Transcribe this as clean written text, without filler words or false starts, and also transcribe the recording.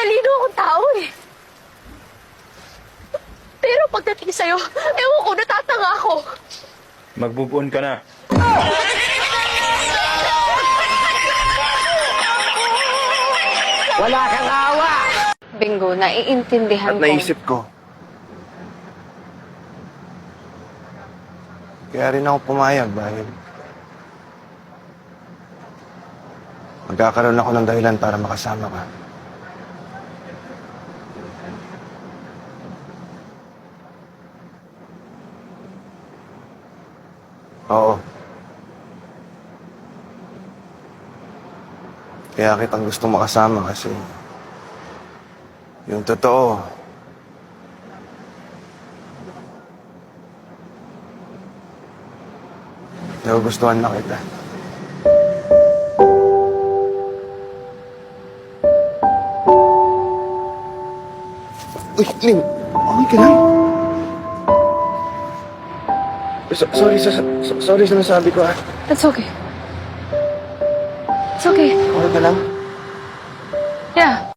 matalino akong tao eh. Pero pagdating sa'yo, ewan ko, natatanga ako. Mag-move on ka na. Wala kang awa! Bingo, naiintindihan At naisip ko. Kaya rin ako pumayag dahil magkakaroon ako ng dahilan para makasama ka. Oo. Kaya kitang gusto makasama kasi yung totoo, nagugustuhan na kita. Uy, Ling! Okay ka lang? Sorry sa nasabi ko, ah. That's okay. It's okay. Okay ka lang? Yeah.